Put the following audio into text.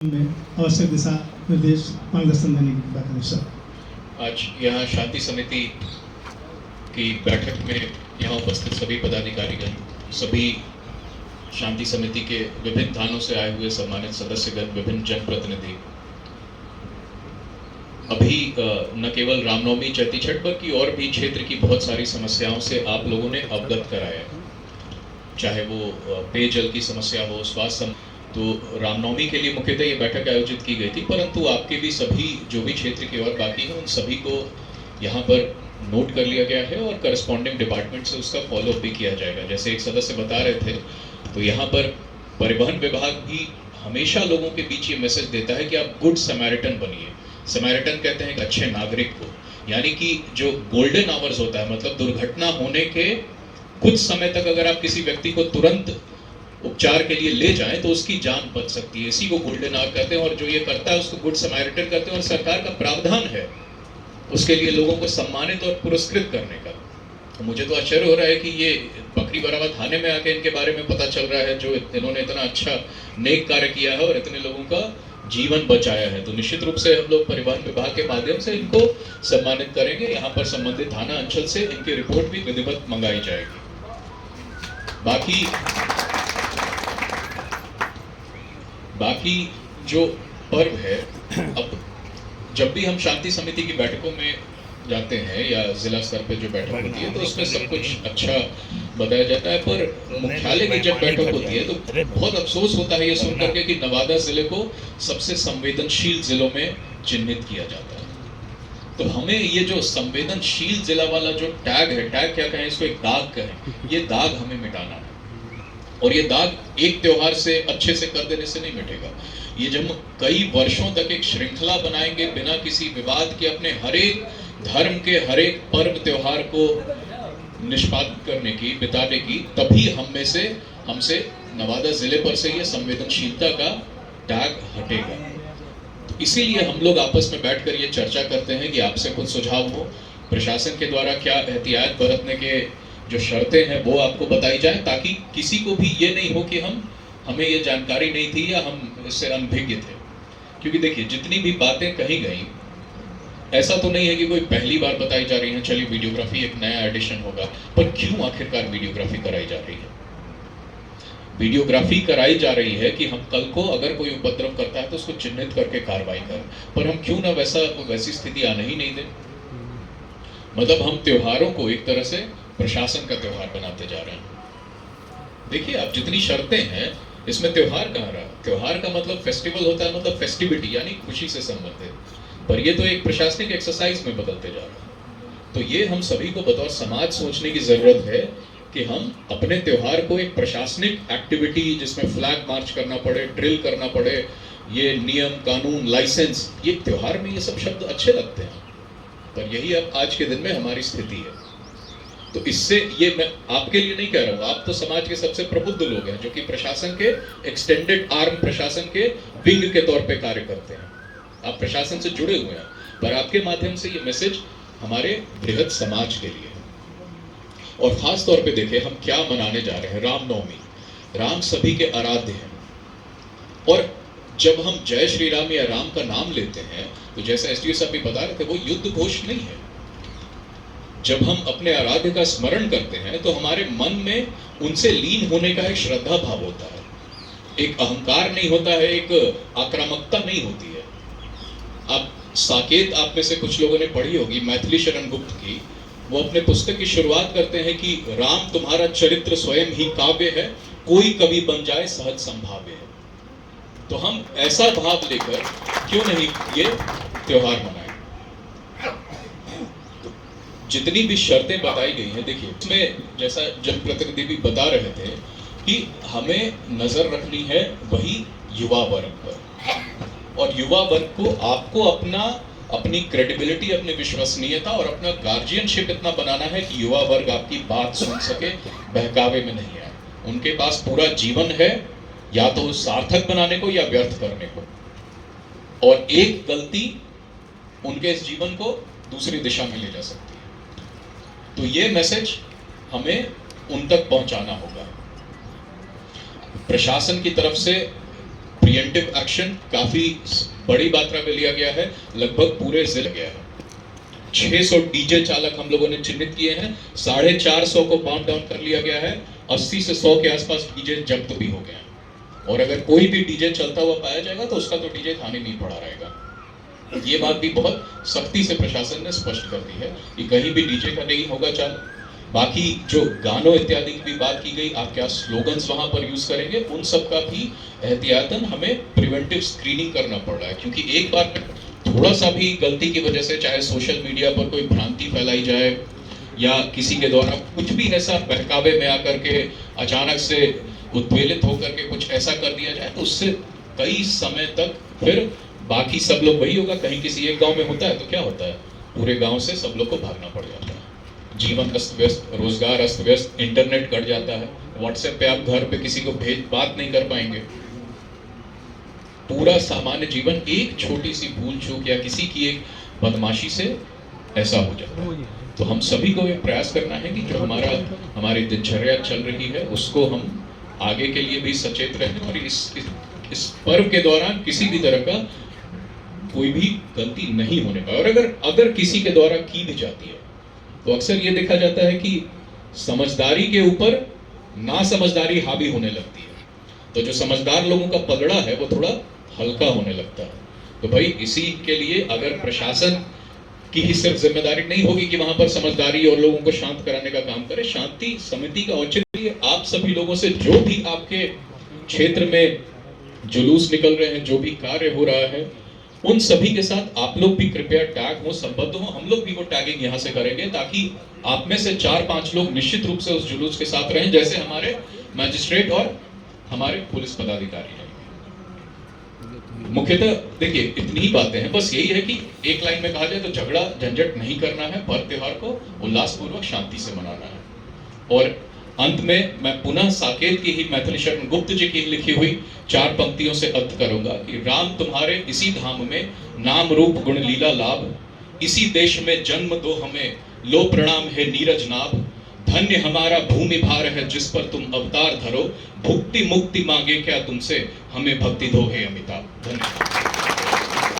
में आवश्यक दिशा निर्देश मार्गदर्शन देने की बात है सर। आज यहाँ शांति समिति की बैठक में यहाँ उपस्थित सभी पदाधिकारीगण, सभी शांति समिति के विभिन्न थानों से आए हुए सम्मानित सदस्यगण, विभिन्न जनप्रतिनिधि, अभी न केवल रामनवमी चैती छठ बल्कि और भी क्षेत्र की बहुत सारी समस्याओं से आप लोगों ने अवगत कराया, चाहे वो पेयजल की समस्या हो, स्वास्थ्य। तो रामनवमी के लिए मुख्यतः ये बैठक आयोजित की गई थी, परंतु आपके भी सभी जो भी क्षेत्र के और बाकी हैं उन सभी को यहाँ पर नोट कर लिया गया है और करस्पॉन्डिंग डिपार्टमेंट से उसका फॉलोअप भी किया जाएगा। जैसे एक सदस्य बता रहे थे, तो यहाँ पर परिवहन विभाग भी हमेशा लोगों के बीच ये मैसेज देता है कि आप गुड समैरिटन बनिए। समैरिटन कहते हैं एक अच्छे नागरिक को, यानी कि जो गोल्डन आवर्स होता है, मतलब दुर्घटना होने के कुछ समय तक अगर आप किसी व्यक्ति को तुरंत उपचार के लिए ले जाएं तो उसकी जान बच सकती है। इसी को गोल्डन आवर कहते हैं और जो ये करता है उसको गुड समैरिटन कहते हैं। और सरकार का प्रावधान है उसके लिए लोगों को सम्मानित और पुरस्कृत करने का। तो मुझे तो आश्चर्य हो रहा है कि ये बकरी बराबर थाने में आके इनके बारे में पता चल रहा है, जो इन्होंने इतना अच्छा नेक कार्य किया है और इतने लोगों का जीवन बचाया है। तो निश्चित रूप से हम लोग परिवहन विभाग के माध्यम से इनको सम्मानित करेंगे। यहाँ पर संबंधित थाना अंचल से इनकी रिपोर्ट भी विधिवत मंगाई जाएगी। बाकी जो पर्व है, अब जब भी हम शांति समिति की बैठकों में जाते हैं या जिला स्तर पे जो बैठक होती है तो उसमें सब कुछ अच्छा बताया जाता है, पर मुख्यालय की जब बैठक होती है तो बहुत अफसोस होता है ये सुन करके कि नवादा जिले को सबसे संवेदनशील जिलों में चिन्हित किया जाता है। तो हमें ये जो संवेदनशील जिला वाला जो टैग है, टैग क्या कहें इसको, एक दाग कहें, ये दाग हमें मिटाना है। और ये दाग एक त्योहार से अच्छे से कर देने से नहीं मिटेगा। ये जब कई वर्षों तक एक श्रृंखला बनाएंगे बिना किसी विवाद के, अपने हर एक धर्म के हर एक पर्व त्योहार को निष्पादित करने की, बिताने की, तभी हमसे नवादा जिले पर से ये संवेदनशीलता का टैग हटेगा। तो इसीलिए हम लोग आपस में बैठकर ये चर्चा करते हैं कि आपसे कुछ सुझाव हो, प्रशासन के द्वारा क्या एहतियात बरतने के जो शर्तें हैं वो आपको बताई जाए, ताकि किसी को भी ये नहीं हो कि हमें ये जानकारी नहीं थी या हम इससे अनभिज्ञ थे। क्योंकि देखिए, जितनी भी बातें कही गई, ऐसा तो नहीं है कि कोई पहली बार बताई जा रही है चलिए वीडियोग्राफी एक नया एडिशन होगा, पर क्यों आखिरकार वीडियोग्राफी कराई जा रही है? वीडियोग्राफी कराई जा रही है कि हम कल को अगर कोई उपद्रव करता है तो उसको चिन्हित करके कार्रवाई करें, पर हम क्यों ना वैसी स्थिति आने ही नहीं दें। मतलब हम त्योहारों को एक तरह से प्रशासन का त्योहार बनाते जा रहे हैं। देखिए, आप जितनी शर्तें हैं इसमें त्योहार कहाँ रहा? त्योहार का मतलब फेस्टिवल होता है, मतलब फेस्टिविटी यानी खुशी से संबंधित, पर ये तो एक प्रशासनिक एक्सरसाइज में बदलते जा रहा है। तो ये हम सभी को बतौर समाज सोचने की जरूरत है कि हम अपने त्योहार को एक प्रशासनिक एक्टिविटी, जिसमें फ्लैग मार्च करना पड़े, ड्रिल करना पड़े, ये नियम कानून लाइसेंस, ये त्योहार में ये सब शब्द अच्छे लगते हैं, पर यही अब आज के दिन में हमारी स्थिति है। तो इससे ये मैं आपके लिए नहीं कह रहा हूँ, आप तो समाज के सबसे प्रबुद्ध लोग हैं जो कि प्रशासन के एक्सटेंडेड आर्म, प्रशासन के विंग के तौर पे कार्य करते हैं, आप प्रशासन से जुड़े हुए हैं, पर आपके माध्यम से ये मैसेज हमारे बृहद समाज के लिए है। और खास तौर पे देखिए हम क्या मनाने जा रहे हैं, रामनवमी। राम सभी के आराध्य हैं, और जब हम जय श्री राम या राम का नाम लेते हैं तो जैसे एसडीओ साहब भी बता रहे थे, वो युद्ध घोष नहीं है। जब हम अपने आराध्य का स्मरण करते हैं तो हमारे मन में उनसे लीन होने का एक श्रद्धा भाव होता है, एक अहंकार नहीं होता है, एक आक्रामकता नहीं होती है। आप साकेत आप में से कुछ लोगों ने पढ़ी होगी, मैथिली शरण गुप्त की, वो अपने पुस्तक की शुरुआत करते हैं कि राम तुम्हारा चरित्र स्वयं ही काव्य है, कोई कभी बन जाए सहज संभाव्य है। तो हम ऐसा भाव लेकर क्यों नहीं ये त्योहार मनाएं। जितनी भी शर्तें बताई गई हैं, देखिए इसमें जैसा जनप्रतिनिधि भी बता रहे थे कि हमें नजर रखनी है वही युवा वर्ग पर, और युवा वर्ग को आपको अपनी क्रेडिबिलिटी, अपनी विश्वसनीयता और अपना गार्जियनशिप इतना बनाना है कि युवा वर्ग आपकी बात सुन सके, बहकावे में नहीं आए। उनके पास पूरा जीवन है, या तो सार्थक बनाने को या व्यर्थ करने को, और एक गलती उनके इस जीवन को दूसरी दिशा में ले जा सकती है। तो ये मैसेज हमें उन तक पहुंचाना होगा। प्रशासन की तरफ से प्रिय प्रिवेंटिव एक्शन काफी बड़ी मात्रा में लिया गया है, लगभग पूरे जिले गया है। 600 डीजे चालक हम लोगों ने चिन्हित किए हैं, 450 को पाउंड डाउन कर लिया गया है, 80 से 100 के आसपास डीजे जब्त भी हो गए हैं। और अगर कोई भी डीजे चलता हुआ पाया जाएगा तो उसका तो डीजे थाने नहीं पड़ा रहेगा। ये बात भी बहुत सख्ती से प्रशासन ने स्पष्ट कर दी है कि कहीं भी डीजे का नहीं होगा चाल। बाकी जो गानों इत्यादि की भी बात की गई, आप क्या स्लोगन्स वहां पर यूज करेंगे, उन सब का भी एहतियातन हमें प्रिवेंटिव स्क्रीनिंग करना पड़ रहा है। क्योंकि एक बार थोड़ा सा भी गलती की वजह से, चाहे सोशल मीडिया पर कोई भ्रांति फैलाई जाए या किसी के द्वारा कुछ भी ऐसा बहकावे में आकर के अचानक से उद्वेलित होकर के कुछ ऐसा कर दिया जाए, तो उससे कई समय तक फिर बाकी सब लोग वही होगा। कहीं किसी एक गांव में होता है तो क्या होता है, पूरे गांव से सब लोग को भागना पड़ जाता है। जीवन अस्त व्यस्त, रोजगार अस्त व्यस्त, इंटरनेट कट जाता है, व्हाट्सएप पे आप घर पे किसी को बात नहीं कर पाएंगे। पूरा सामान्य जीवन एक छोटी सी भूल चूक या किसी की एक बदमाशी से ऐसा हो जाता है। तो हम सभी को ये प्रयास करना है कि जो हमारी दिनचर्या चल रही है उसको हम आगे के लिए भी सचेत रहें और इस पर्व के दौरान किसी भी तरह का कोई भी गलती नहीं होने पाए। और अगर किसी के द्वारा की भी जाती है तो अक्सर ये देखा जाता है कि समझदारी के ऊपर नासमझदारी हावी होने लगती है। तो जो समझदार लोगों का पगड़ा है वो थोड़ा हल्का होने लगता है। तो भाई इसी के लिए अगर प्रशासन की ही सिर्फ जिम्मेदारी नहीं होगी कि वहां पर समझदारी और लोगों को शांत कराने का काम करे, शांति समिति का औचित्य आप सभी लोगों से जो भी आपके क्षेत्र में जुलूस निकल रहे हैं, जो भी कार्य हो रहा है, उन सभी के साथ आप लोग भी कृपया टैग हो, संबद्ध हो। हम लोग भी वो टैगिंग यहाँ से करेंगे ताकि आप में से 4-5 लोग निश्चित रूप से उस जुलूस के साथ रहें, जैसे हमारे मैजिस्ट्रेट और हमारे पुलिस पदाधिकारी हैं। मुख्यतः देखिए इतनी ही बातें हैं, बस यही है कि एक लाइन में कहा जाए तो झगड़ा झंझट नहीं करना है, पर्व त्योहार को उल्लासपूर्वक शांति से मनाना है। और अंत में मैं पुनः साकेत की ही मैथिली शरण गुप्त जी की लिखी हुई 4 पंक्तियों से अर्थ करूंगा कि राम तुम्हारे इसी धाम में नाम रूप गुण लीला लाभ, इसी देश में जन्म दो हमें लो प्रणाम है नीरज नाभ, धन्य हमारा भूमि भार है जिस पर तुम अवतार धरो, भुक्ति मुक्ति मांगे क्या तुमसे हमें भक्ति दो हे अमिताभ। धन्यवाद।